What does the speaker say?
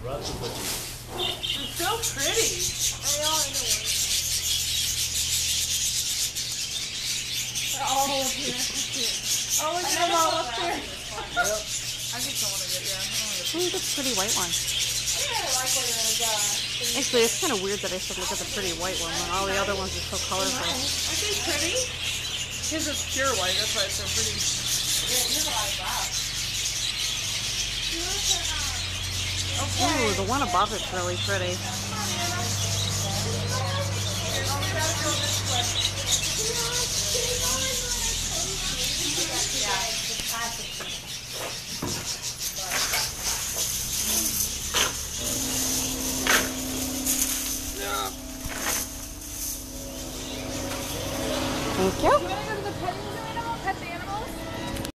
Lots of budgies. They're so pretty. I know. They're all up here. Oh, look at them all up here. Yep. I think I want to get, yeah. Ooh, that's a pretty white one. I really like where there's Actually, it's kind of weird that I said look at the pretty white one when all the other ones are so colorful. Aren't they pretty? His is pure white, that's why it's so pretty. You're like that. Ooh, the one above it's really pretty. Here, we gotta go this way.